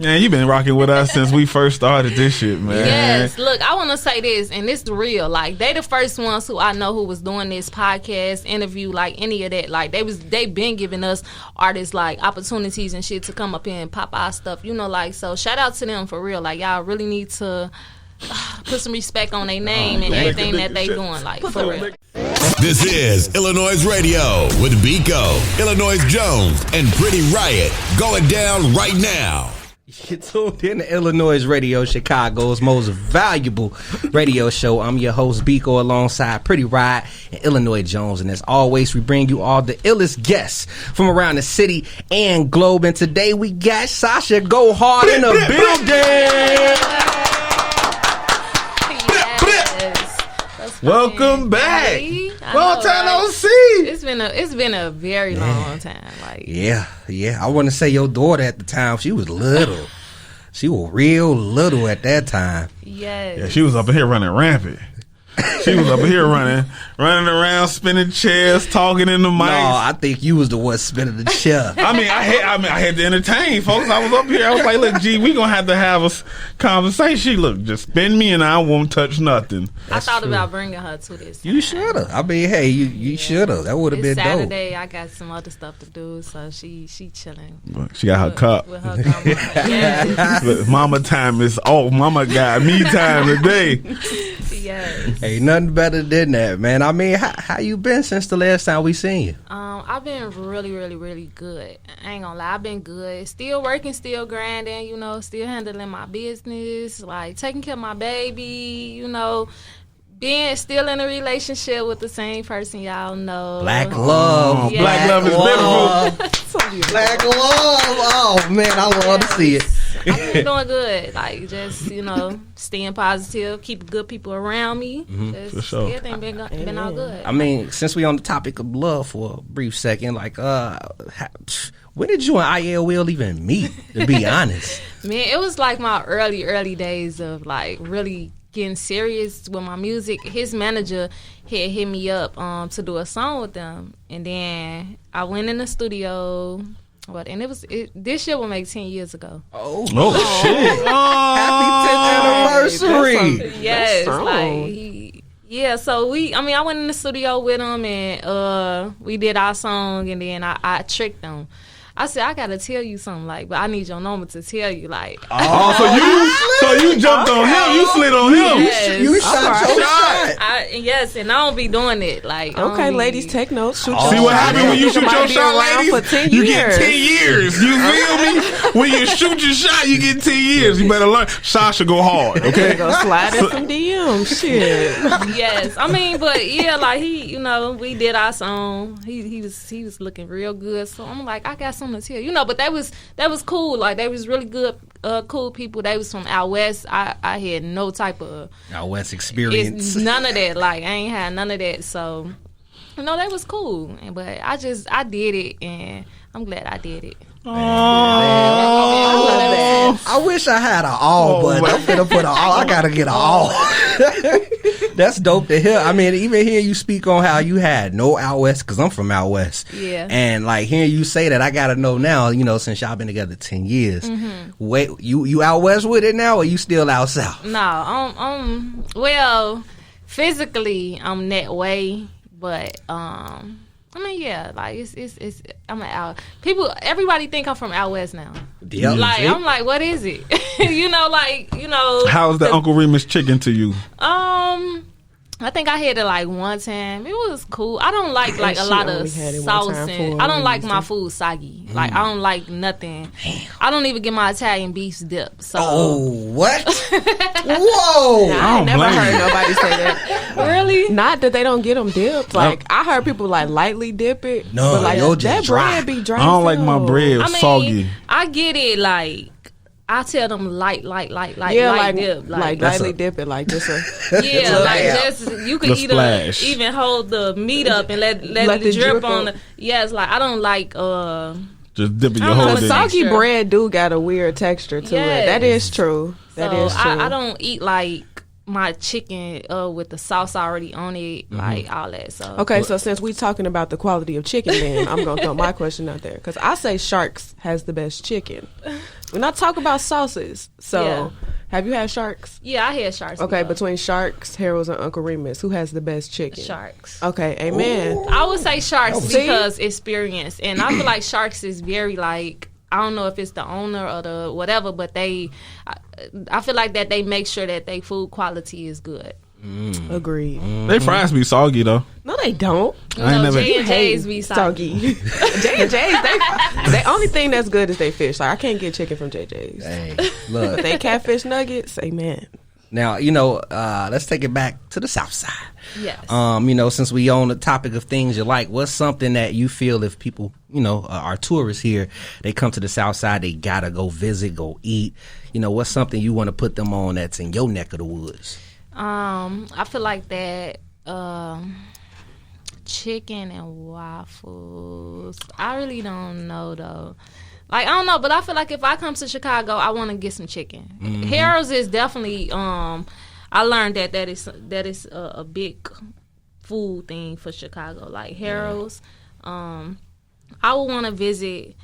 Yeah, you've been rocking with us since we first started this shit, man. Yes, look, I want to say this, and this is real. Like, they the first ones who I know who was doing this podcast interview, like any of that. Like, they been giving us artists like opportunities and shit to come up here and pop our stuff. You know, like, so shout out to them for real. Like, y'all really need to put some respect on their name and everything that they doing. Like, for real. This is iLLANOiZE Radio with Biko, iLLANOiZE Jones, and Pretty Riot. Going down right now. You're tuned in to iLLANOiZE Radio, Chicago's most valuable radio show. I'm your host, Biko, alongside Pretty Riot and iLLANOiZE Jones. And as always, we bring you all the illest guests from around the city and globe. And today we got Sasha Go Hard in the building. Welcome back. Long time no see. It's been a very long time. Like, yeah. I want to say your daughter at the time, she was little. She was real little at that time. Yes. Yeah, she was up in here running rampant. She was up here running around, spinning chairs, talking in the mic. No, I think you was the one spinning the chair. I had to entertain folks. I was up here. I was like, look, G, we gonna have to have a conversation. Look, just spin me and I won't touch nothing. I thought about bringing her to this. You should have. I mean, hey, you should have. That would have been Saturday, dope. Saturday, I got some other stuff to do, so she chilling. She got her cup. With her yes. Look, mama time is off. Mama got me time today. Yes. Ain't nothing better than that, man. I mean, how you been since the last time we seen you? I've been really, really, really good. I ain't gonna lie, I've been good. Still working, still grinding, you know, still handling my business, like taking care of my baby, you know, being still in a relationship with the same person, y'all know. Black love. Yeah. Black love is beautiful. Black love. Oh, man, I love to see it. I've been doing good. Like, just, you know, staying positive, keep good people around me. Just, for sure. Everything been all good. I mean, since we on the topic of love for a brief second, like, when did you and iLLANOiZE even meet, to be honest? Man, it was like my early days of, like, really getting serious with my music. His manager had hit me up to do a song with them. And then I went in the studio. And this shit will make 10 years ago. Oh shit! Happy 10th anniversary! Yes, like So I went in the studio with him and we did our song, and then I tricked him. I said, I gotta tell you something, like, but I need your number to tell you, like. So you jumped on him, you slid on him. Yes. You shot your shot. Yes, and I don't be doing it, like. Okay, ladies, take notes. Shoot See what happens when you shoot your shot, ladies? For 10 you years. get 10 years. You feel me? When you shoot your shot, you get 10 years. You better learn. Sasha go hard, okay? Go slide in some DMs, shit. Yes, but yeah, like he, you know, we did our song. He was looking real good. So I'm like, I got something to tell you, you know. But that was cool. Like, they was really good, cool people. They was from out west. I had no type of out west experience. None of that. Like, I ain't had none of that. So, you know, that was cool. But I did it, and I'm glad I did it. I wish I had an all, but I'm finna put an all. I gotta get an all. That's dope to hear. I mean, even hearing you speak on how you had no out west, because I'm from out west. Yeah. And like hearing you say that, I gotta know now, you know, since y'all been together 10 years. Mm-hmm. Wait, you out west with it now, or you still out south? No, well, physically I'm that way, but I mean, yeah, like it's I'm out. Everybody think I'm from out west now. Yep. Like, I'm like, what is it? you know. How's the Uncle Remus chicken to you? I think I had it like one time. It was cool. I don't like a lot of sauce, and I don't like my food soggy. Like, I don't like nothing. Damn. I don't even get my Italian beef dip. So. Oh, what? Whoa! I never heard nobody say that. Really? Not that they don't get them dipped. Like, I heard people like lightly dip it. No, but like that bread be dry. I don't like my bread soggy. I get it, like. I tell them light yeah, dip, like lightly dip it, like just a just you can even hold the meat up and let it drip on the. Yeah, it's like I don't like just dipping your whole. Soggy bread do got a weird texture to it. That is true. That is true. I don't eat like my chicken with the sauce already on it, like all that. So Okay, so since we talking about the quality of chicken, then I'm gonna throw my question out there because I say Sharks has the best chicken. We're not talking about sauces. So, Yeah. have you had Sharks? yeah, I had Sharks. Okay, before. between Sharks, Harold's, and Uncle Remus, who has the best chicken? Sharks. Okay, amen. I would say Sharks See? because experience, and I feel like Sharks is very like, I don't know if it's the owner or the whatever, but I feel like that they make sure that their food quality is good. Agreed. They fries be soggy though. No, they don't. I ain't never- J&J's be soggy. J&J's, the only thing that's good is they fish. Like I can't get chicken from J&J's. Hey, look. They catfish nuggets, amen. Now, let's take it back to the South Side. Yes. Since we on the topic of things you like, what's something that you feel if people, are tourists here, they come to the South Side, they gotta go visit, go eat. What's something you want to put them on that's in your neck of the woods? I feel like that chicken and waffles. I really don't know though. Like I don't know, but I feel like if I come to Chicago, I want to get some chicken. Harold's is definitely. I learned that is a big food thing for Chicago. Like Harold's, I would want to visit.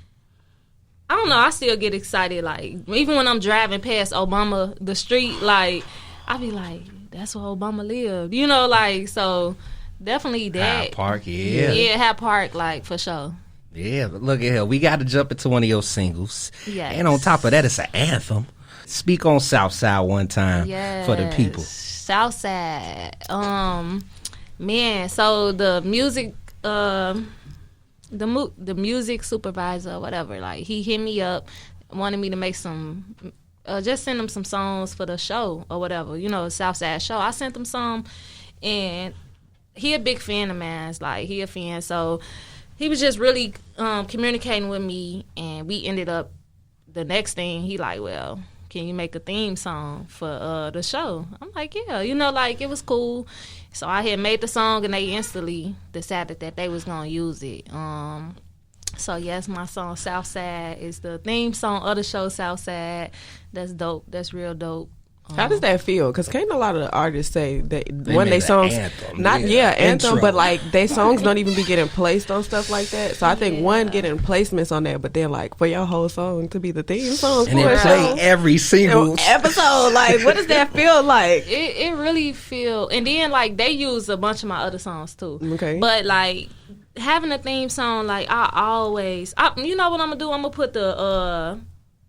I don't know. I still get excited. Like even when I'm driving past Obama the street, like I be like, that's where Obama lived. Like so. Definitely that. Hyde Park, yeah. Yeah, Hyde Park, like for sure. Yeah, but look at here. We got to jump into one of your singles. Yes. And on top of that, it's an anthem. Speak on Southside one time for the people. Southside. Man, so the music the music supervisor or whatever, like he hit me up, wanted me to make some just send him some songs for the show or whatever, Southside show. I sent him some, and he a big fan of mine. Like he a fan, so he was just really communicating with me, and we ended up the next thing. He like, well, can you make a theme song for the show? I'm like, yeah, like it was cool. So I had made the song, and they instantly decided that they was gonna use it. So yes, my song Southside is the theme song of the show Southside. That's dope. That's real dope. How does that feel? Because can't a lot of the artists say that They when made they an songs, anthem, anthem, intro. but like they songs don't even be getting placed on stuff like that. So I think one getting placements on that, but then like for your whole song to be the theme song And for they a play show, every single episode, like what does that feel like? It really feel, and then like they use a bunch of my other songs too. Okay, but like having a theme song, like you know what I'm gonna do? I'm gonna put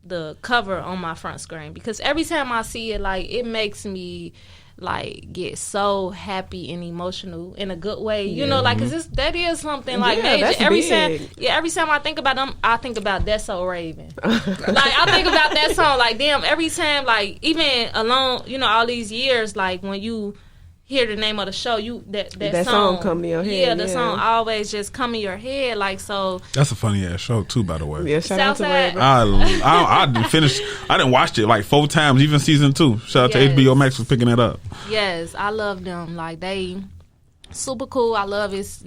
the cover on my front screen, because every time I see it, like it makes me like get so happy and emotional in a good way, like cause that is something like major. That's every big. time I think about them, I think about That's So Raven. Like I think about that song, like damn, every time, like even alone, all these years, like when you hear the name of the show, that song come to your head. Yeah, the song always just come in your head, like so. That's a funny ass show too, by the way. Yeah, shout out to Southside. Raven. I didn't finish. I didn't watch it like 4 times, even season 2. Shout out to Yes. HBO Max for picking it up. Yes, I love them. Like they super cool. I love it's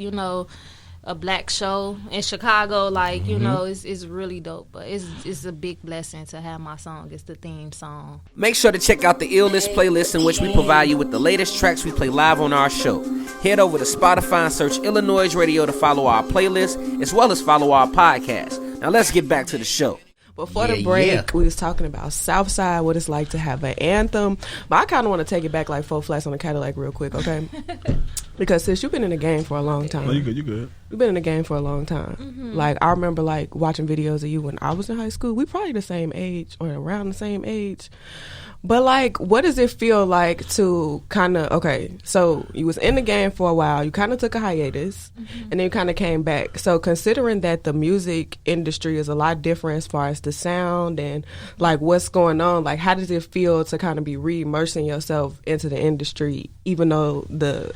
a black show in Chicago. Like it's really dope. But it's a big blessing to have my song. It's the theme song. Make sure to check out the iLLANOiZE playlist, in which we provide you with the latest tracks we play live on our show. Head over to Spotify and search iLLANOiZE Radio to follow our playlist, as well as follow our podcast. Now let's get back to the show. Before the break, we was talking about Southside, what it's like to have an anthem. But I kind of want to take it back like 4 flats on the Cadillac real quick, okay? Because sis, you've been in the game for a long time. No, you good. You've been in the game for a long time. Mm-hmm. Like, I remember, like, watching videos of you when I was in high school. We probably the same age or around the same age. But, like, what does it feel like to kind of, okay, so you was in the game for a while. You kind of took a hiatus, and then you kind of came back. So, considering that the music industry is a lot different as far as the sound and, like, what's going on, like, how does it feel to kind of be re-immersing yourself into the industry, even though the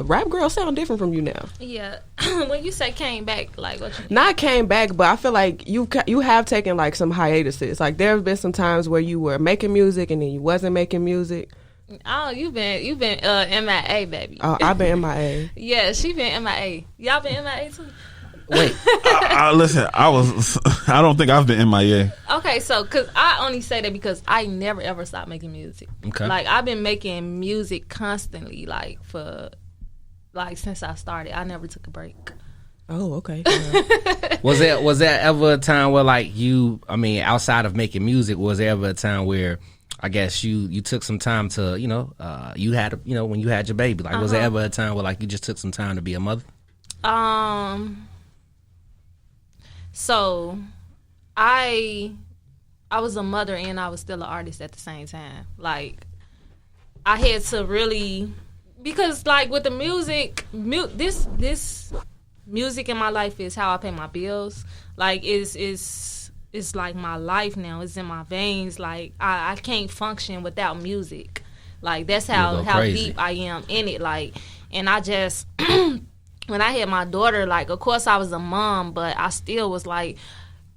rap girls sound different from you now? Yeah, when you say came back, like what you mean? Not came back, but I feel like you have taken like some hiatuses. Like there have been some times where you were making music and then you wasn't making music. Oh, you've been MIA, baby. I've been MIA. Yeah, she been MIA. Y'all been MIA too? Wait. Listen, I don't think I've been MIA. Okay, so because I only say that because I never ever stopped making music. Okay. Like I've been making music constantly, since I started. I never took a break. Oh, okay. Was there ever a time where outside of making music, was there ever a time where I guess you took some time to, you had when you had your baby, like was there ever a time where like you just took some time to be a mother? So I was a mother and I was still an artist at the same time. Like I had to really, because like with the music, this music in my life is how I pay my bills. Like it's like my life now. It's in my veins. Like I can't function without music. Like that's how deep I am in it. Like, and I just when I had my daughter, like of course I was a mom, but I still was like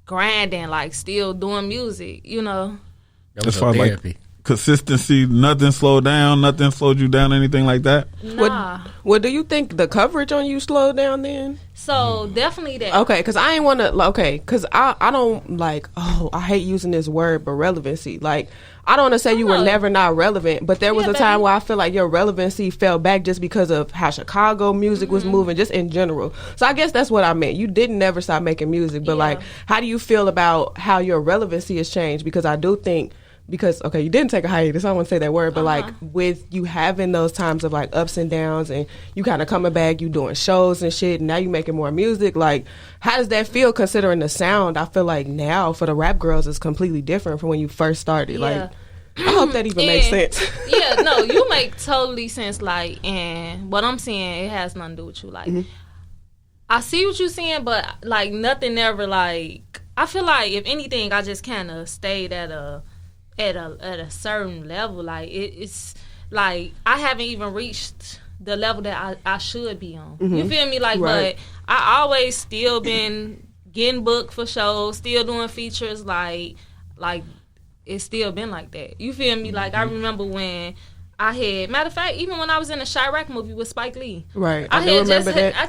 grinding, like still doing music. As far as like consistency, nothing slowed down, nothing slowed you down, anything like that? Nah. What do you think the coverage on you slowed down then? So definitely that. Okay, because I ain't want to. Okay, because I don't like. Oh, I hate using this word, but relevancy. Like I don't want to say you were never not relevant, but there was a time where I feel like your relevancy fell back just because of how Chicago music was moving, just in general. So I guess that's what I meant. You didn't never stop making music, but like, how do you feel about how your relevancy has changed? Because I do think. Because, okay, you didn't take a hiatus, I don't want to say that word, but like with you having those times of like ups and downs and you kind of coming back, you doing shows and shit, and now you making more music, like how does that feel considering the sound? I feel like now for the rap girls is completely different from when you first started. Like, I hope that even makes sense. Yeah, no, you make totally sense. Like, and what I'm saying, it has nothing to do with you. Like, I see what you're saying, but like nothing ever like, I feel like if anything, I just kind of stayed at a certain level. Like it's like I haven't even reached the level that I should be on. You feel me? Like, but I always still been getting booked for shows, still doing features. Like it's still been like that. You feel me? Like I remember when I had, matter of fact, even when I was in the Chirac movie with Spike Lee, right? I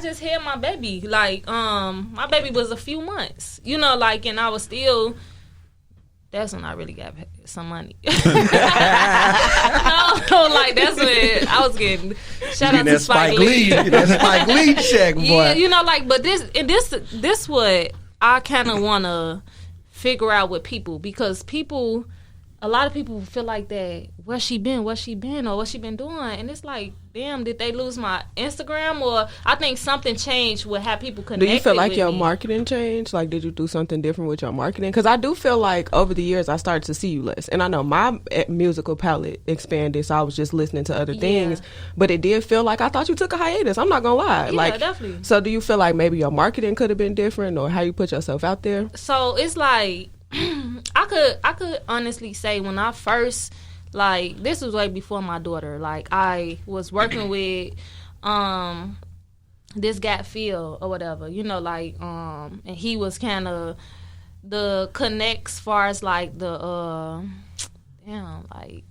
just had my baby. Like my baby was a few months, like, and I was still. That's when I really got some money. No, like that's when I was getting shout out to Spike Lee. That Spike Lee check, boy. Yeah, like, but this what I kind of want to figure out with people, because a lot of people feel like that. What's she been, or what's she been doing? And it's like, damn, did they lose my Instagram? Or I think something changed with how people connect. Do you feel like your me. marketing changed? Like, did you do something different with your marketing? Because I do feel like over the years I started to see you less. And I know my musical palette expanded, so I was just listening to other things. But it did feel like I thought you took a hiatus. I'm not going to lie. Yeah, like, definitely. So do you feel like maybe your marketing could have been different, or how you put yourself out there? So it's like, I could honestly say when I first, like, this was way before my daughter. Like, I was working with this guy Phil or whatever, like, and he was kind of the connects far as like the like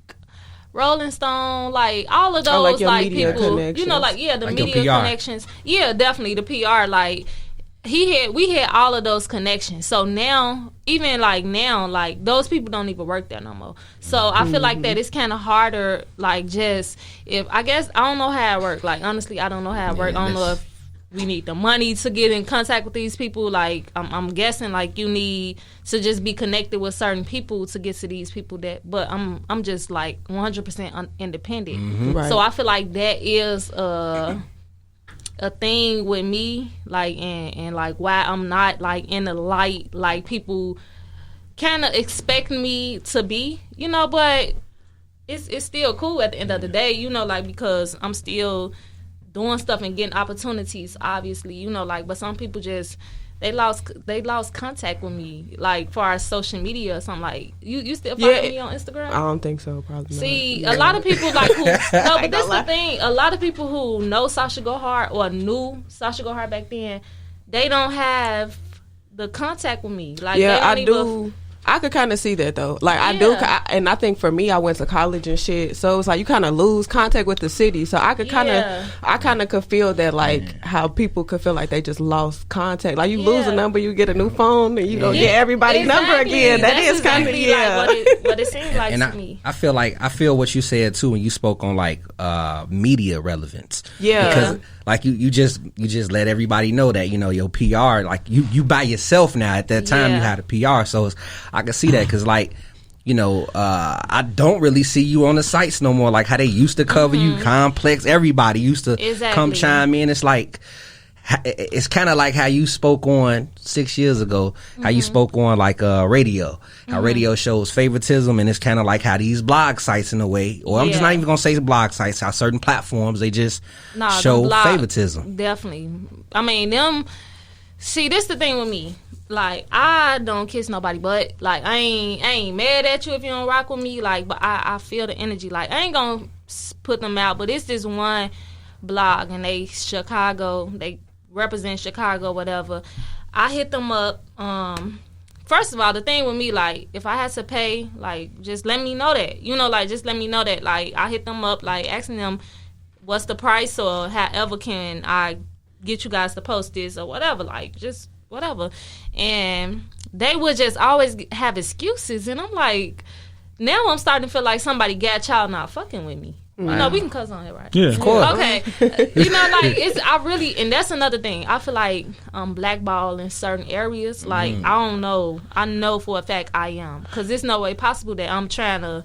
Rolling Stone, like all of those, like people, like the like media connections. Yeah, definitely the PR, like. We had all of those connections. So now, even like now, like those people don't even work there no more. So I feel like that it's kind of harder, like just I guess I don't know how it works. Like honestly, I don't know how it works. I don't know if we need the money to get in contact with these people. Like I'm guessing like you need to just be connected with certain people to get to these people but I'm just like 100% independent. Right. So I feel like that is a thing with me, like, and like why I'm not like in the light like people kind of expect me to be, but it's still cool at the end of the day, like, because I'm still doing stuff and getting opportunities, obviously, like, but some people just they lost contact with me, like far as social media or something. Like you still follow me on Instagram? I don't think so, probably. See, not. a lot of people like who no, but that's the thing. A lot of people who know Sasha Go Hard or knew Sasha Go Hard back then, they don't have the contact with me. Like I do. I could kind of see that though. Like I do, and I think for me, I went to college and shit, so it's like you kind of lose contact with the city. So I could I kind of could feel that, like how people could feel like they just lost contact. Like you lose a number, you get a new phone, and you don't get everybody's number again. That is kind of like what it seems like to me. I feel what you said too when you spoke on like media relevance. Yeah, because like you just let everybody know that your PR, like you by yourself now. At that time, you had a PR, so I can see that because like I don't really see you on the sites no more. Like how they used to cover you, Complex. Everybody used to come chime in. It's like it's kind of like how you spoke on 6 years ago. How you spoke on like radio. How radio shows favoritism, and it's kind of like how these blog sites in a way, or I'm just not even gonna say blog sites. How certain platforms they just show favoritism. Definitely. I mean them. See, this the thing with me. Like, I don't kiss nobody, but like I ain't mad at you if you don't rock with me. Like, but I feel the energy. Like, I ain't gonna put them out, but it's this one blog and they Chicago. They represent Chicago, whatever. I hit them up. First of all, the thing with me, like, if I had to pay, like, just let me know that. Like, just let me know that. Like, I hit them up, like, asking them what's the price or however can I get you guys to post this or whatever. Like, just whatever. And they would just always have excuses, and I'm like, now I'm starting to feel like somebody got y'all not fucking with me. Wow. We can cuss on it, right? Yeah, of course. Okay. Like I really, and that's another thing. I feel like I'm blackballed in certain areas. Like I don't know. I know for a fact I am, because there's no way possible that I'm trying to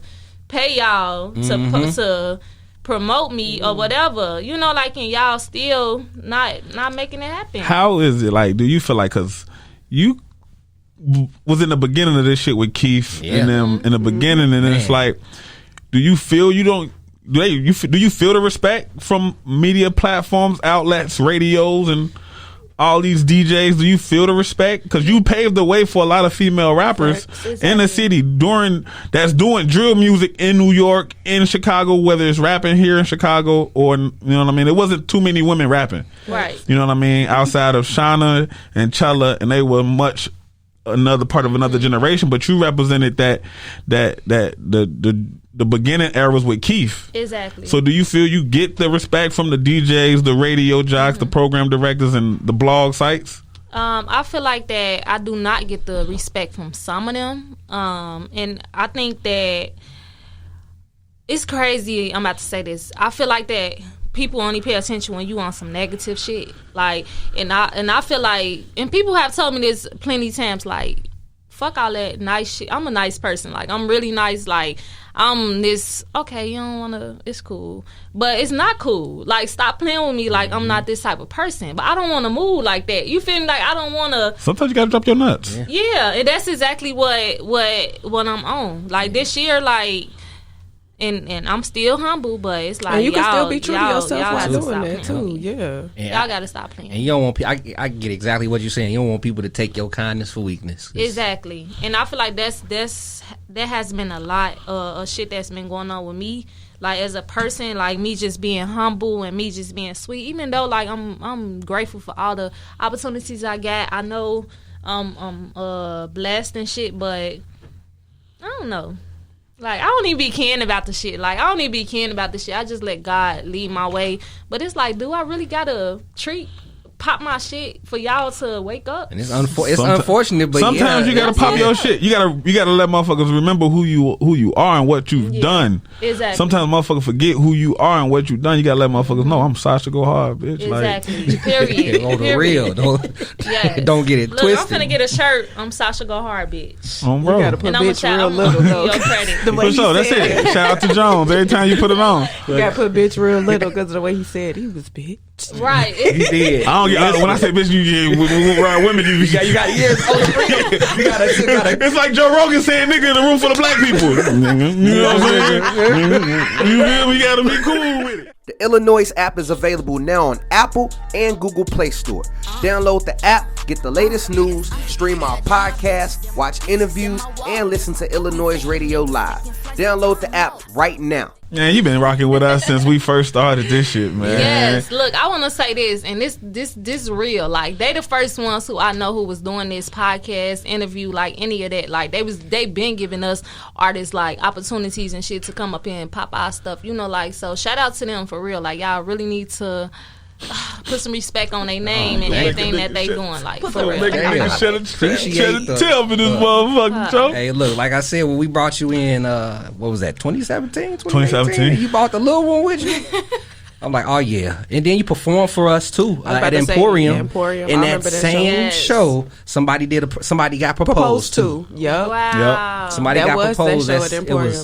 pay y'all to promote me or whatever, like, and y'all still not making it happen. How is it like? Do you feel like, because you was in the beginning of this shit with Keith and them in the beginning, and it's like, do you feel you don't? Do you feel the respect from media platforms, outlets, radios, and all these DJs? Do you feel the respect? Because you paved the way for a lot of female rappers in the city that's doing drill music in New York, in Chicago, whether it's rapping here in Chicago or, you know what I mean? It wasn't too many women rapping. Right. You know what I mean? Outside of Shauna and Chella, and they were much another part of another generation, but you represented that the beginning eras with Keith. Exactly. So do you feel you get the respect from the DJs, the radio jocks, the program directors, and the blog sites? I feel like that I do not get the respect from some of them. And I think that it's crazy. I'm about to say this. I feel like that people only pay attention when you on some negative shit. Like, and I feel like, and people have told me this plenty of times, like, fuck all that nice shit. I'm a nice person. Like, I'm really nice. Like, I'm this, okay, you don't want to, it's cool. But it's not cool. Like, stop playing with me like I'm not this type of person. But I don't want to move like that. You feel me? Like, I don't want to. Sometimes you got to drop your nuts. Yeah, and that's exactly what I'm on. Like, this year, like, and I'm still humble, but it's like, and you can still be true to y'all yourself while doing that too. Y'all gotta stop playing. And you don't want. I get exactly what you're saying. You don't want people to take your kindness for weakness. Exactly, and I feel like that has been a lot of shit that's been going on with me. Like, as a person, like, me just being humble and me just being sweet. Even though, like, I'm grateful for all the opportunities I got. I know I'm blessed and shit, but I don't know. Like, I don't even be caring about the shit. Like, I don't even be caring about the shit. I just let God lead my way. But it's like, do I really gotta pop my shit for y'all to wake up? And it's unfortunate, but sometimes you gotta pop your shit. You gotta let motherfuckers remember who you are and what you've done. Exactly. Sometimes motherfuckers forget who you are and what you've done. You gotta let motherfuckers know, I'm Sasha, go hard, bitch. Exactly. Like, Period. On the real. Don't get it twisted. I'm finna get a shirt. I'm Sasha Go Hard, bitch. Bro. You gotta put And bitch real little though. For sure, that's it. Shout out to Jones every time you put it on. You gotta put bitch real little because of the way he said he was bitch. Right. He did. I don't get, when I say bitch, you get around women. You got It's like Joe Rogan saying nigga in the room full of black people. You know what I'm saying? You feel me? You gotta be cool with it. The iLLANOiZE app is available now on Apple and Google Play Store. Download the app, get the latest news, stream our podcast, watch interviews, and listen to iLLANOiZE Radio live. Download the app right now. Man, you've been rocking with us since we first started this shit, man. Yes, look, I want to say this, and this real. Like, they the first ones who I know who was doing this podcast interview, like any of that. Like, they been giving us artists like opportunities and shit to come up here and pop our stuff. You know, like, so shout out to them for real. Like, y'all really need to put some respect on their name and everything that they doing. Like, for real. Tell me this motherfucking joke. Hey, look, like I said, when we brought you in, what was that, 2017? 2017. You bought the little one with you? I'm like, oh yeah. And then you performed for us too at Emporium. Emporium. In that same show, somebody got proposed to. Yep. Wow. Yep. Somebody got proposed.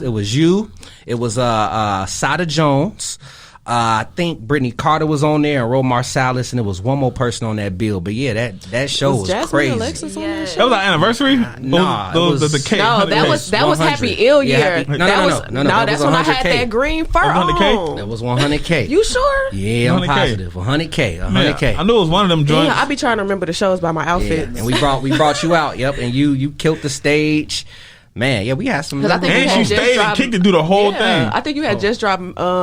It was you. It was Sada Jones. I think Brittany Carter was on there and Ro Marsalis, and there was one more person on that bill. But yeah, that show was Jasmine crazy. Alexis on that show? That was our anniversary? Nah, the cake. No, that was Happy Ill Year. No, that's when I had that green fur on. 100K? That was 100K. You sure? Yeah, I'm 100K. positive. 100K. 100K. I knew it was one of them joints. Yeah, I be trying to remember the shows by my outfits. Yeah. And we brought you out. Yep, and you killed the stage. Man, yeah, we had some. I think And she stayed and kicked it through the whole thing. I think you had just dropped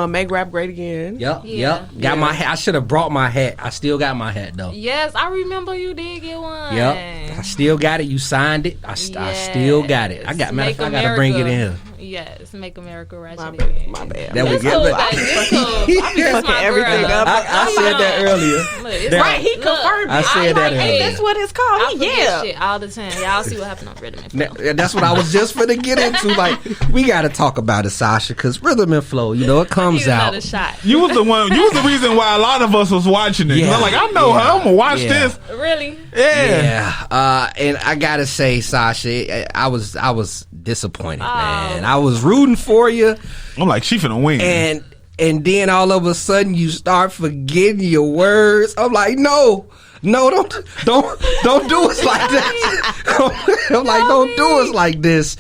Make Rap Great Again. Yep. Got my hat. I should have brought my hat. I still got my hat though. Yes, I remember you did get one. Yep. I still got it. You signed it. I still got it. I got. Matter of fact, I gotta bring it in here. Yes, Make America Ratchet My again. bad. That was It's cool, babe. It's cool. I be Fucking my everything girl. up. I said that earlier. Look, it's That- Right, he confirmed I it. said that Hey, earlier. that's what it's I called. forget shit all the time. Y'all see what happened on Rhythm and Flow. That's what I was just finna get into. Like, we got to talk about it, Sasha, because Rhythm and Flow, it comes Need out. another shot. You was the reason why a lot of us was watching it. 'Cause I'm like, I know her. I'm gonna watch this. Really? Yeah. And I gotta say, Sasha, I was disappointed, man. I was rooting for you, I'm like, she finna win. and then all of a sudden you start forgetting your words. I'm like, no, don't do us like that. I'm like, don't do us like this.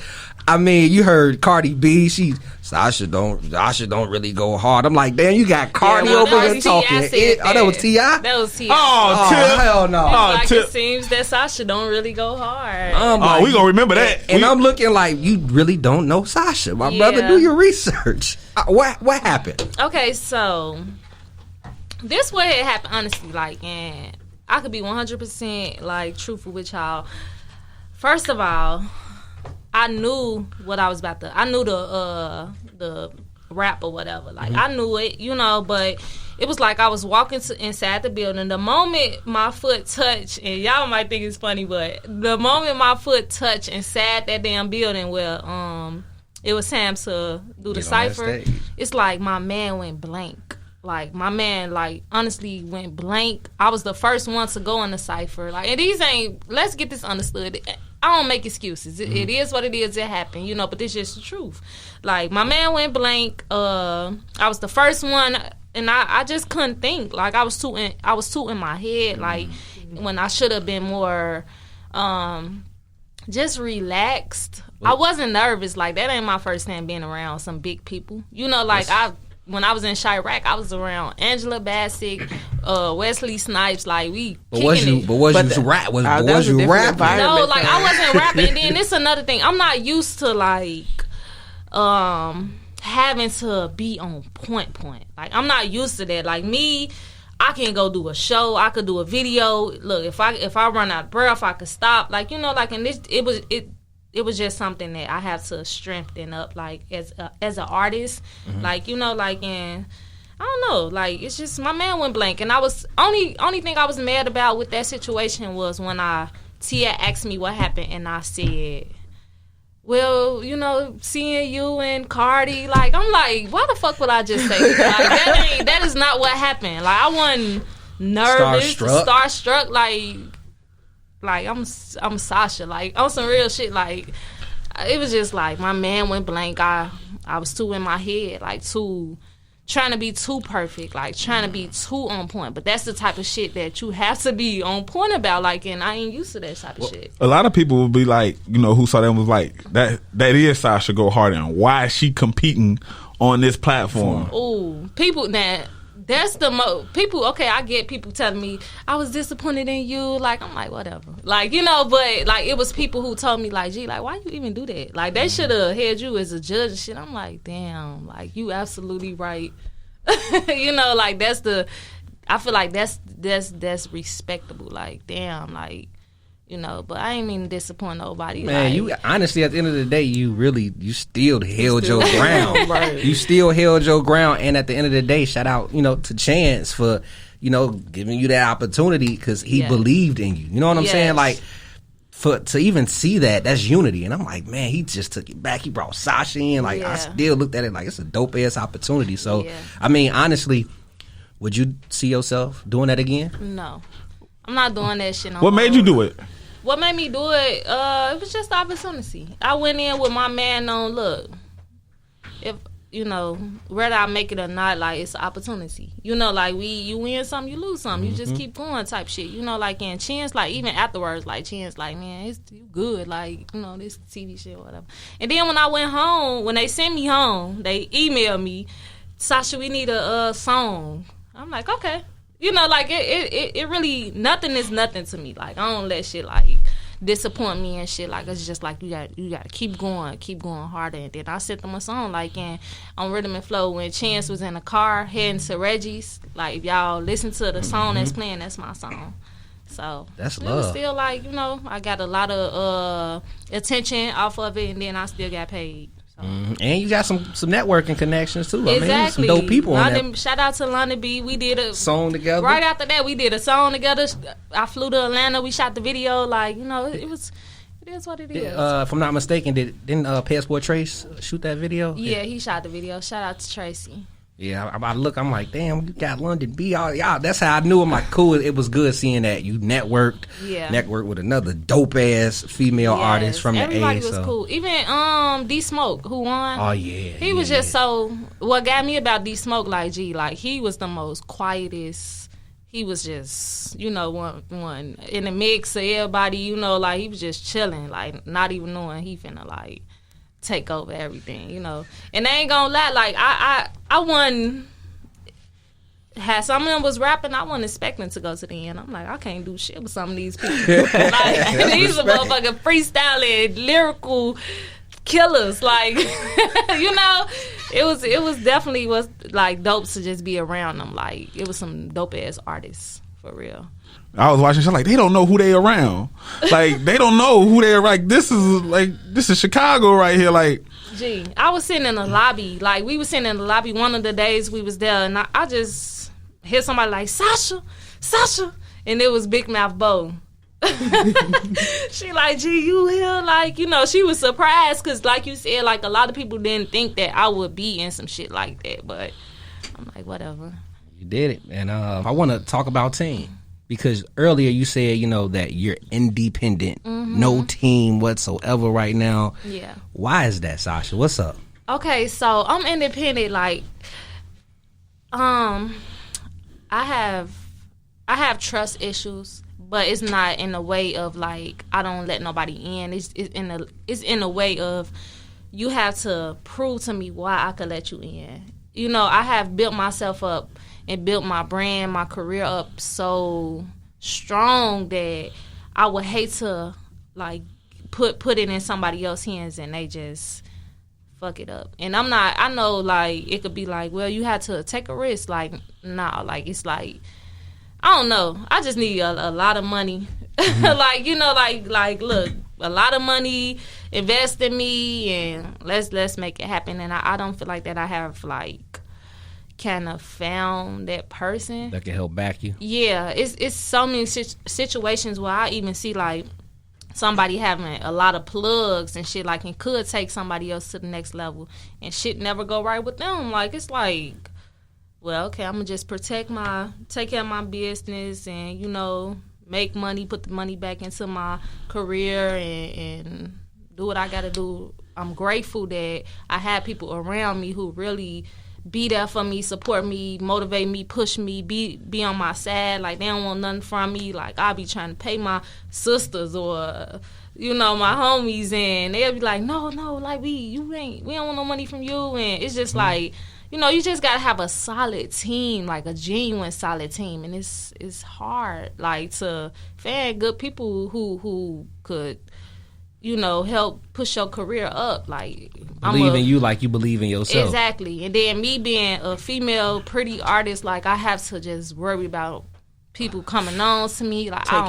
I mean, you heard Cardi B. Sasha don't really go hard. I'm like, damn, you got Cardi over here talking. That was T.I.? That was T.I. Oh, Tip. Hell no. Like Tip. it seems that Sasha don't really go hard. Like, we gonna remember that. And I'm looking like, you really don't know Sasha. My brother, do your research. What happened? Okay, so this way it happened, honestly, like, and I could be 100% like truthful with y'all. First of all, I knew what I was about to. I knew the rap or whatever. Like, I knew it, but it was like I was walking inside the building. The moment my foot touched, and y'all might think it's funny, but the moment my foot touched inside that damn building where it was time to do the cipher, it's like my man went blank. Like, my man, like, honestly went blank. I was the first one to go in the cipher. Like, and let's get this understood. I don't make excuses. It is what it is. It happened, but this is just the truth. Like, my man went blank. I was the first one, and I just couldn't think. Like, I was too in my head. Like, when I should have been more, just relaxed. I wasn't nervous. Like, that ain't my first time being around some big people. When I was in Chirac, I was around Angela Bassett, Wesley Snipes. Like, we was you rapping? No, like, I wasn't rapping. And then it's another thing. I'm not used to, like, having to be on point. Like, I'm not used to that. Like, me, I can go do a show. I could do a video. Look, if I run out of breath, I could stop. Like, and this, it was just something that I have to strengthen up, like, as an artist. Like, and I don't know, like, it's just, my man went blank. And I was, only thing I was mad about with that situation was when Tia asked me what happened, and I said, well, seeing you and Cardi, like, I'm like, why the fuck would I just say that? Like, that is not what happened. Like, I wasn't nervous, starstruck, like, I'm Sasha. Like, on some real shit, like, it was just like, my man went blank. I was too in my head, like, trying to be too perfect, like, trying to be too on point. But that's the type of shit that you have to be on point about, like, and I ain't used to that type of shit. A lot of people would be like, who saw that was like, that is Sasha go hard, and why is she competing on this platform? Ooh, people that. That's the people. Okay, I get people telling me I was disappointed in you. Like, I'm like, whatever. Like, you know, but like it was people who told me like, gee, like why you even do that? Like they should have had you as a judge and shit. I'm like, damn, like you absolutely right. You know, like that's the. I feel like that's respectable. Like, damn, like. You know, but I ain't mean to disappoint nobody. Man, like, you honestly at the end of the day, you still held your ground. Right. You still held your ground, and at the end of the day, shout out, to Chance for, giving you that opportunity because he believed in you. You know what I'm saying? Like, to even see that's unity. And I'm like, man, he just took it back. He brought Sasha in. Like, I still looked at it like it's a dope ass opportunity. So, I mean, honestly, would you see yourself doing that again? No, I'm not doing that shit no What more. made you do it? What made me do it? It was just opportunity. I went in with my man on, look, if, whether I make it or not, like, it's an opportunity. Like, you win something, you lose something. You just keep going type shit. Like, and Chance, like, even afterwards, like, Chance, like, man, you good. Like, this TV shit or whatever. And then when I went home, when they sent me home, they emailed me, Sasha, we need a song. I'm like, okay. Like it really nothing is nothing to me. Like I don't let shit like disappoint me and shit. Like it's just like you gotta keep going harder. And then I sent them a song like on Rhythm and Flow when Chance was in the car heading to Reggie's. Like if y'all listen to the song that's playing, that's my song. So that's love. It was still like I got a lot of attention off of it, and then I still got paid. And you got some networking connections too. Exactly. I mean, some dope people on there. Shout out to London B. We did a song together. Right after that, we did a song together. I flew to Atlanta. We shot the video. Like it is what it is. If I'm not mistaken, didn't Passport Trace shoot that video? Yeah, he shot the video. Shout out to Tracy. Yeah, I'm like, damn, you got London B. Y'all, that's how I knew. I'm like, cool. It was good seeing that you networked with another dope ass female artist from Everybody the A. was cool. Even D Smoke who won. Oh yeah, he was just so. What got me about D Smoke, like he was the most quietest. He was just one in the mix of everybody. Like he was just chilling, like not even knowing he finna like take over everything, And they ain't gonna lie, like I wasn't had some of them was rapping, I wasn't expecting to go to the end. I'm like, I can't do shit with some of these people. Like these are motherfucking freestyling, lyrical killers. Like it was definitely was like dope to just be around them. Like it was some dope ass artists for real. I was watching shit like they don't know who they around. Like they don't know who they're like. This is Chicago right here. Like, gee, I was sitting in the lobby. Like we was sitting in the lobby one of the days we was there, and I just hear somebody like Sasha, and it was Big Mouth Bo. She like, gee, you here? Like she was surprised because like you said, like a lot of people didn't think that I would be in some shit like that. But I'm like, whatever. You did it, and I want to talk about team. Because earlier you said, that you're independent, no team whatsoever right now. Yeah. Why is that, Sasha? What's up? Okay, so I'm independent. Like, I have trust issues, but it's not in a way of like I don't let nobody in. It's in a way of you have to prove to me why I could let you in. I have built myself up and built my brand, my career up so strong that I would hate to like put it in somebody else's hands and they just fuck it up. And I know like it could be like, well, you had to take a risk. Like, nah, like it's like I don't know. I just need a lot of money. Like, like look, a lot of money, invest in me and let's make it happen. And I don't feel like that I have like kind of found that person that can help back you. Yeah, it's so many situations where I even see like somebody having a lot of plugs and shit like and could take somebody else to the next level and shit never go right with them. Like it's like, well, okay, I'm gonna just take care of my business and make money, put the money back into my career and do what I gotta do. I'm grateful that I have people around me who really be there for me, support me, motivate me, push me, be on my side. Like they don't want nothing from me. Like I'll be trying to pay my sisters or you know, my homies, and they'll be like, no, like we don't want no money from you, and it's just like, you know, you just gotta have a solid team, like a genuine solid team, and it's hard, like, to find good people who could, you know, help push your career up. Like, believe in you like you believe in yourself. Exactly. And then me being a female pretty artist, like, I have to just worry about people coming on to me. Like, I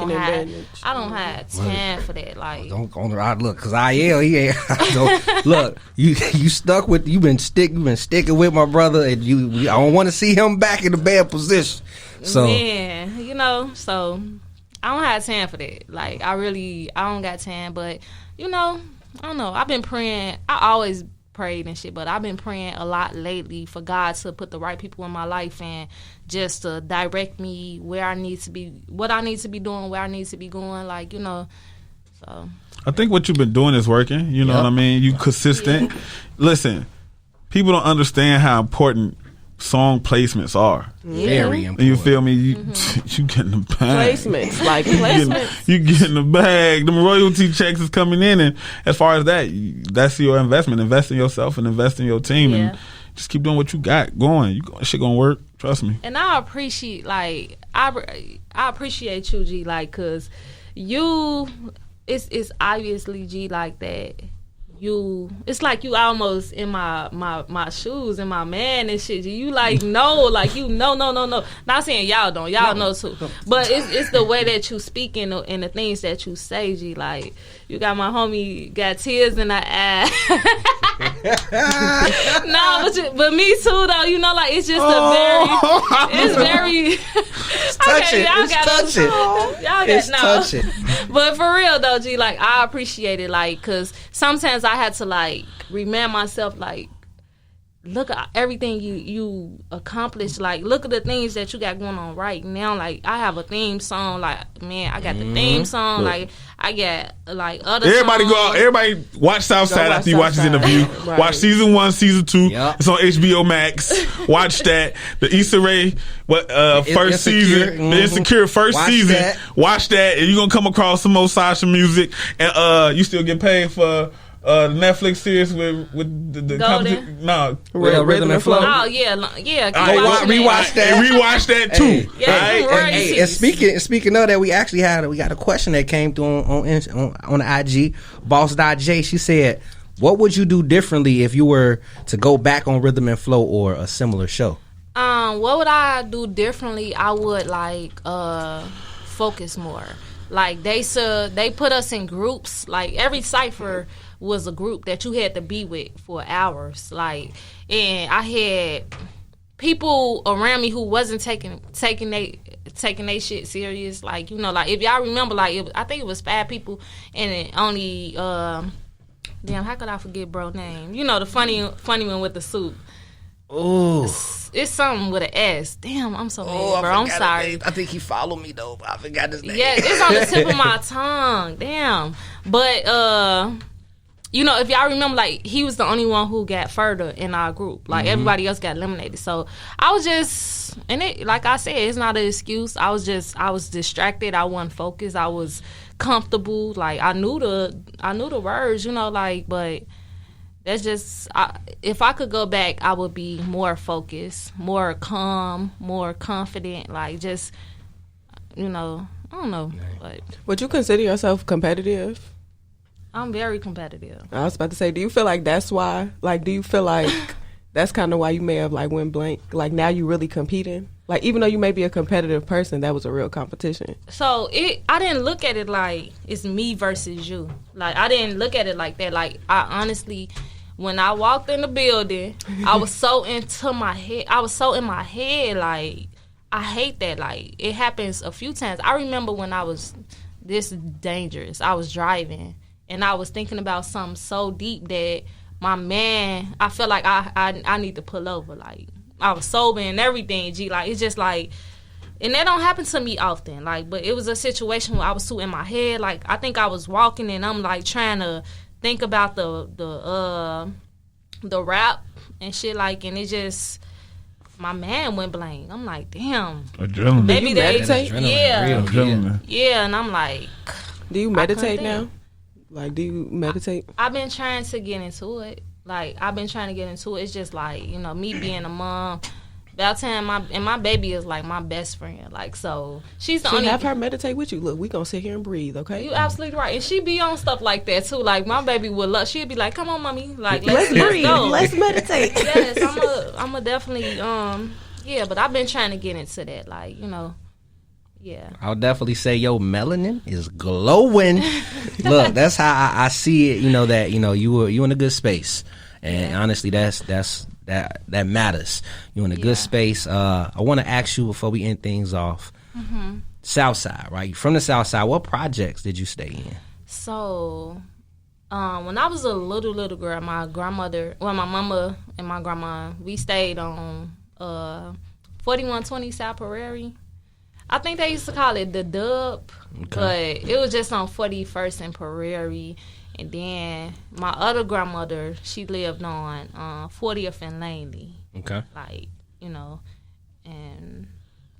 don't have time for that. Like, don't go on the ride. Look, cause he ain't. Look, you stuck with. You've been sticking with my brother, and I don't want to see him back in a bad position. So, man, you know, so I don't have time for that. Like, I don't got time. But, you know, I don't know. I've been praying. I always prayed and shit, but I've been praying a lot lately for God to put the right people in my life and just to direct me where I need to be, what I need to be doing, where I need to be going. Like, you know, so. I think what you've been doing is working. You know what I mean? You consistent. Yeah. Listen, people don't understand how important song placements are. Very important. You feel me? You getting the bag. Placements, like placements. You getting the bag. The royalty checks is coming in, and as far as that's your investment. Invest in yourself and invest in your team, and just keep doing what you got going. Shit gonna work. Trust me. And I appreciate, like, I appreciate you, G, like, cause you, it's obviously, G, like that. It's like you almost in my shoes and my man and shit. You like no. Not saying y'all don't. Y'all know too. But it's the way that you speak and the things that you say, G. Like, you got my homie got tears in her eye. No, but me too though. You know, like, it's just it's very. Okay, y'all got touching. But for real though, G, like, I appreciate it, like, cause sometimes I had to, like, remind myself, like, look at everything you accomplished. Like, look at the things that you got going on right now. Like, I have a theme song. Like, man, I got the theme song. Like, I got, like, other everybody songs. Go out. Everybody watch Southside after you watch this interview. Right. Watch season 1, season 2. Yep. It's on HBO Max. Watch that. The Issa Rae first season. The Insecure first season. Watch that, and you're gonna come across some more Sasha music. And you still get paid for the Netflix series with the competition. No, Rhythm and Flow. Oh yeah. Rewatch that. And rewatch that too. Hey, and speaking of that, we got a question that came through on the IG. Boss.J, she said, "What would you do differently if you were to go back on Rhythm and Flow or a similar show?" What would I do differently? I would, like, focus more. Like, they put us in groups. Like, every cipher was a group that you had to be with for hours. Like, and I had people around me who wasn't taking they shit serious. Like, you know, like, if y'all remember, like, I think it was 5 people, and it only damn, how could I forget bro name? You know, the funny one with the suit. Oh, it's something with an S. Damn, I'm so mad, bro. I'm sorry. I think he followed me though, but I forgot his name. Yeah, it's on the tip of my tongue. Damn. But you know, if y'all remember, like, he was the only one who got further in our group. Like, everybody else got eliminated. So I was just, and it, like I said, it's not an excuse. I was distracted. I wasn't focused. I was comfortable. Like, I knew the words, you know, like, but that's just, if I could go back, I would be more focused, more calm, more confident. Like, just, you know, I don't know. But would you consider yourself competitive? I'm very competitive. I was about to say, do you feel like that's why? Like, do you feel like that's kind of why you may have, like, went blank? Like, now you really competing? Like, even though you may be a competitive person, that was a real competition. So I didn't look at it like it's me versus you. Like, I didn't look at it like that. Like, I honestly, when I walked in the building, I was so into my head. I was so in my head. Like, I hate that. Like, it happens a few times. I remember when I was this dangerous. I was driving, and I was thinking about something so deep that my man, I felt like I need to pull over. Like, I was sober and everything, G. Like, it's just like, and that don't happen to me often. Like, but it was a situation where I was too in my head. Like, I think I was walking and I'm, like, trying to think about the rap and shit, like, and it just, my man went blank. I'm like, damn. Adrenaline. Maybe they meditate? Yeah. Adrenaline. Yeah, and I'm like, do you meditate now? Like, do you meditate? I've been trying to get into it. It's just like, you know, me being a mom. About time my baby is like my best friend. Like, so she's the only. Have her meditate with you. Look, we gonna sit here and breathe, okay? You absolutely right, and she be on stuff like that too. Like my baby would love. She'd be like, "Come on, mommy, like let's breathe, go, let's meditate." Yes, I'm a definitely yeah. But I've been trying to get into that, like, you know. Yeah, I'll definitely say your melanin is glowing. Look, that's how I see it. You know that you in a good space, and honestly, that matters. You in a good space. I want to ask you before we end things off. Mm-hmm. South Side, right? You from the South Side. What projects did you stay in? So, when I was a little girl, my mama and my grandma, we stayed on 4120 South Prairie. I think they used to call it the Dub, but it was just on 41st and Prairie. And then my other grandmother, she lived on 40th and Langley. Okay. Like, you know, and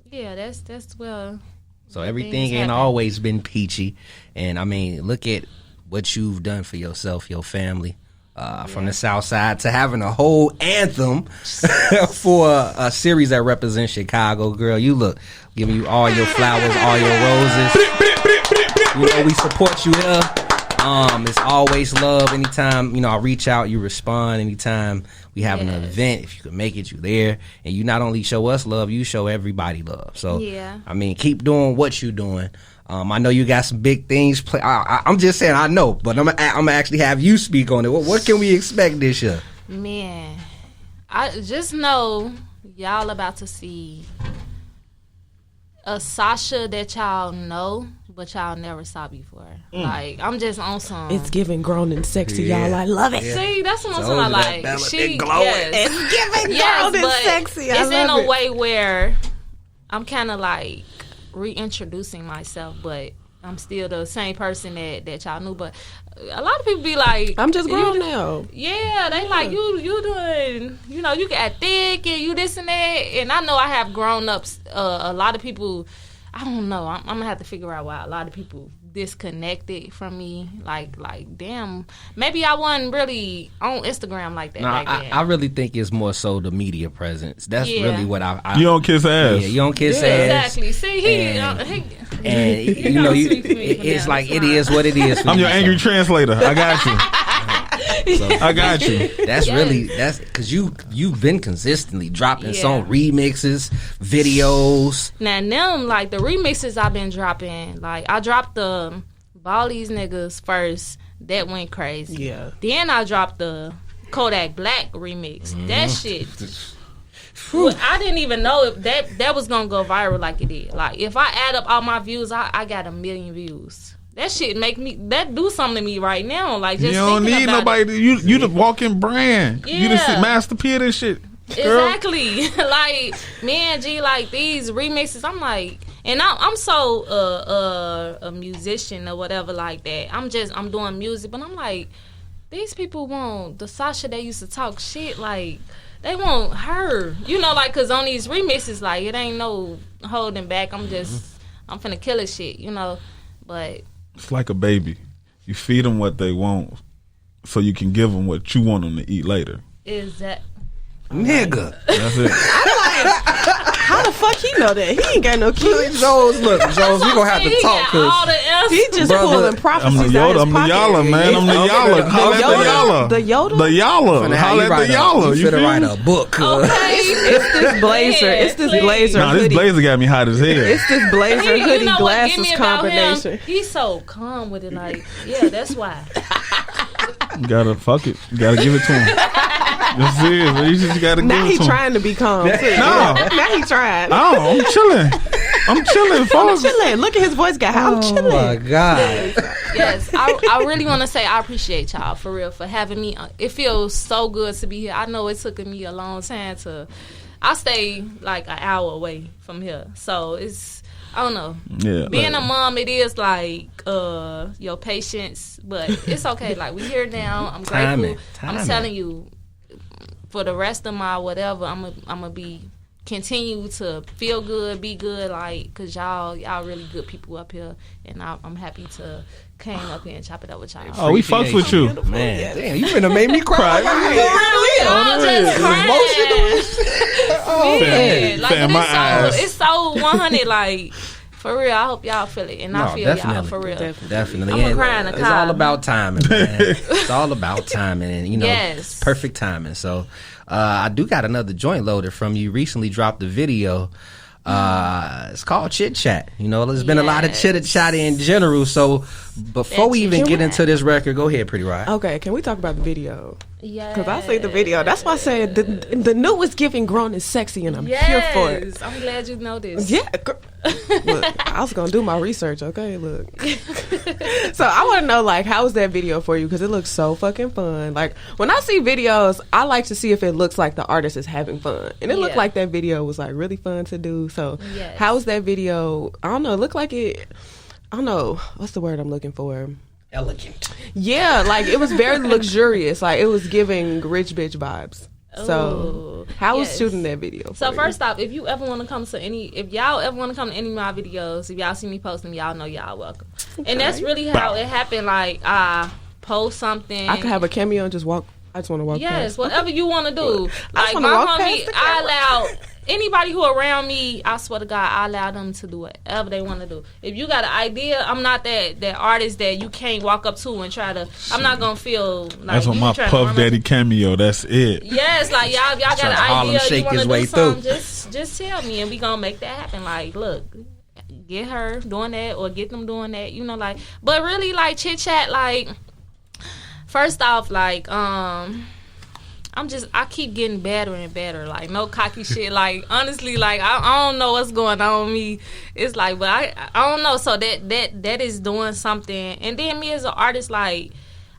yeah, that's where. So everything ain't always been peachy. And I mean, look at what you've done for yourself, your family. From the South Side to having a whole anthem for a series that represents Chicago. Girl, you look, giving you all your flowers, all your roses. You know, we support you here. It's always love. Anytime, you know, I reach out, you respond. Anytime we have an event, if you can make it, you there. And you not only show us love, you show everybody love. So, I mean, keep doing what you're doing. I know you got some big things. I'm just saying, I know, but I'm gonna actually have you speak on it. What can we expect this year? Man, I just know y'all about to see a Sasha that y'all know, but y'all never saw before. Like, I'm just on some. It's giving grown and sexy, y'all. I love it. See, that's what I'm talking about. Like, she, it's giving grown and sexy. It's in a way where I'm kind of like reintroducing myself, but I'm still the same person that y'all knew. But a lot of people be like, I'm just grown now. Yeah, they like, you doing, you know, you get thick and you this and that. And I know I have grown ups. A lot of people, I don't know, I'm gonna have to figure out why a lot of people disconnected from me. Like damn, maybe I wasn't really on Instagram like that. I really think it's more so the media presence. That's really what I you don't kiss ass. Yeah, you don't kiss ass. Exactly. See, and you know, it's like it is what it is. I'm your angry translator. I got you. So, I got you. That's because you've been consistently dropping some remixes, videos. Now them, like the remixes I've been dropping, like I dropped the Ball These Niggas first. That went crazy. Yeah. Then I dropped the Kodak Black remix. That shit. Well, I didn't even know if that was gonna go viral like it did. Like if I add up all my views, I got 1 million views. That shit that do something to me right now. Like just you don't need nobody. You the walking brand. Yeah. You the Master P of this shit. Girl. Exactly. Like me and G, like these remixes. I'm like, and I'm so a musician or whatever like that. I'm doing music, but I'm like, these people want the Sasha that used to talk shit. Like they want her. You know, like cause on these remixes, like it ain't no holding back. I'm finna kill this shit. You know, but. It's like a baby. You feed them what they want so you can give them what you want them to eat later. Is that... Nigga. That's it. I'm like, how the fuck he know that? He ain't got no kids. Jones, we gonna have to talk because he just pulling prophecies I'm the Yalla, man. I'm the Yalla. Holla at the Yalla. The Yoda? The Yalla. Holla at the Yalla. You finna write a book. Okay. It's this blazer. It's this blazer nah, hoodie. This blazer got me hot as hell. It's this blazer hoodie glasses combination. He's so calm with it. Like, yeah, that's why. You gotta fuck it. You gotta give it to him. That's it. You just gotta now give it to him. Now he trying to be calm too. No. Now he trying. No, I'm chilling. I'm chilling, folks. I'm chilling. Look at his voice guy. I'm chilling. Oh my God. Yes, I really want to say I appreciate y'all for real for having me. It feels so good to be here. I know it took me a long time to. I stay like an hour away from here, so it's. I don't know. Yeah, being a mom, it is like your patience, but it's okay. Like we here now. I'm grateful. I'm telling you, for the rest of my whatever, I'm gonna be continue to feel good, be good, like, cause y'all really good people up here, and I'm happy to came up here and chop it up with y'all. Oh, we fucks with you, man. Damn, you finna make me cry. It's so 100, like. For real, I hope y'all feel it, and I feel y'all for real. Definitely. I'm crying. It's all about timing, man. It's all about timing, and it's perfect timing. So, I do got another joint loaded from you. Recently dropped a video. It's called Chit Chat. There's been a lot of chitter chat in general. So, before we even get into this record, go ahead, Pretty Ride. Okay, can we talk about the video? Yeah, because I see the video. That's why I said the new is giving grown and sexy, and I'm here for it. I'm glad you know this. Yeah. Look, I was gonna do my research. Okay, look. So I want to know, like, how was that video for you? Because it looks so fucking fun. Like, when I see videos, I like to see if it looks like the artist is having fun, and it looked like that video was like really fun to do. So, how was that video? I don't know. It looked like it. I don't know. What's the word I'm looking for? Elegant. Yeah, like it was very luxurious. Like it was giving rich bitch vibes. So how was shooting that video? So first off, if y'all ever want to come to any of my videos, if y'all see me post them, y'all know y'all welcome. Okay. And that's really how it happened. Like I post something, I could have a cameo and just walk. I just want to walk. Yes, whatever you want to do. Like my homie, I allow anybody who around me, I swear to God, I allow them to do whatever they want to do. If you got an idea, I'm not that artist that you can't walk up to and try to. I'm not gonna feel like that's on my Puff Daddy cameo. That's it. Yes, like y'all got an idea, you want to do something, just tell me and we gonna make that happen. Like, look, get her doing that or get them doing that. Like, but really, like chit chat, like. First off, like, I keep getting better and better. Like, no cocky shit. Like, honestly, like, I don't know what's going on with me. It's like, but I don't know. So that is doing something. And then me as an artist, like,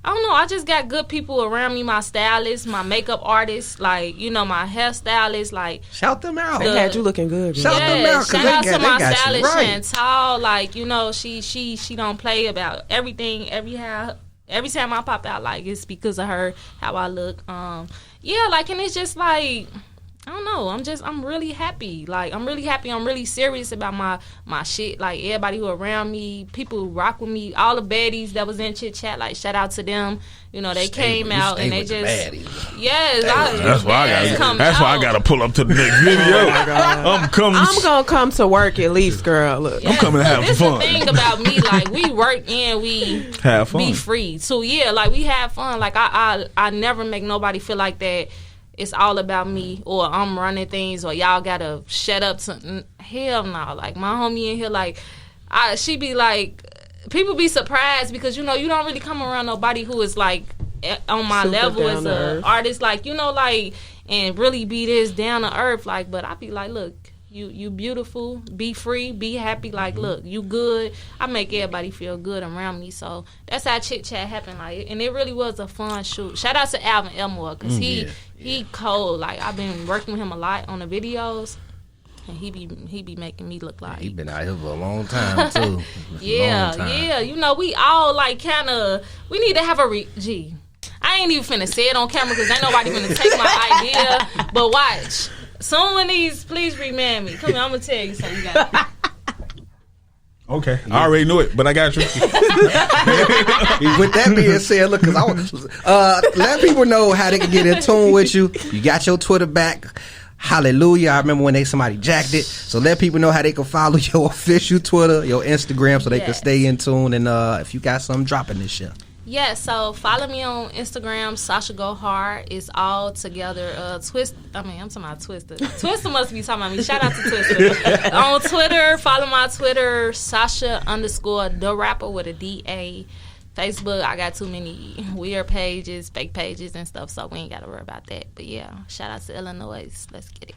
I don't know. I just got good people around me. My stylist, my makeup artist, like, my hairstylist, like. Shout them out. They had you looking good. Shout them out. Shout out to my stylist, Chantal. Like, she don't play about everything, every time I pop out, like, it's because of her, how I look. Yeah, like, and it's just like, I don't know. I'm really happy. Like, I'm really happy. I'm really serious about my shit. Like, everybody who around me, people who rock with me, all the baddies that was in Chit Chat, like, shout out to them. They came out and they just, yes. That's why I gotta pull up to the next video. I'm gonna come to work at least, girl. Look, I'm coming to have fun. This the thing about me, like, we work and we have fun, be free. So yeah, like, we have fun. Like, I never make nobody feel like that. It's all about me, or I'm running things, or y'all gotta shut up. Hell no. Like, my homie in here, like, she be like, people be surprised because, you don't really come around nobody who is, like, on my level as an artist, like, like, and really be this down to earth, like, but I be like, look, you beautiful, be free, be happy, like, look, you good. I make everybody feel good around me, so that's how Chit Chat happened, like, and it really was a fun shoot. Shout out to Alvin Elmore, because he cold. Like, I've been working with him a lot on the videos, and he be making me look like. He been out here for a long time too. Yeah. We all like kind of. We need to have a I ain't even finna say it on camera because ain't nobody finna take my idea. But watch. Soon when these, please remind me. Come here, I'm gonna tell you something. You got Okay, I already knew it, but I got you. With that being said, look, because I want let people know how they can get in tune with you. You got your Twitter back. Hallelujah. I remember when somebody jacked it. So let people know how they can follow your official Twitter, your Instagram, so they can stay in tune. And if you got something dropping this year. Yeah, so follow me on Instagram, Sasha Go Hard. It's all together. I'm talking about Twister. Twister must be talking about me. Shout out to Twister. On Twitter, follow my Twitter, Sasha_the rapper with a DA. Facebook, I got too many weird pages, fake pages and stuff, so we ain't got to worry about that. But yeah, shout out to iLLANOiZE. Let's get it.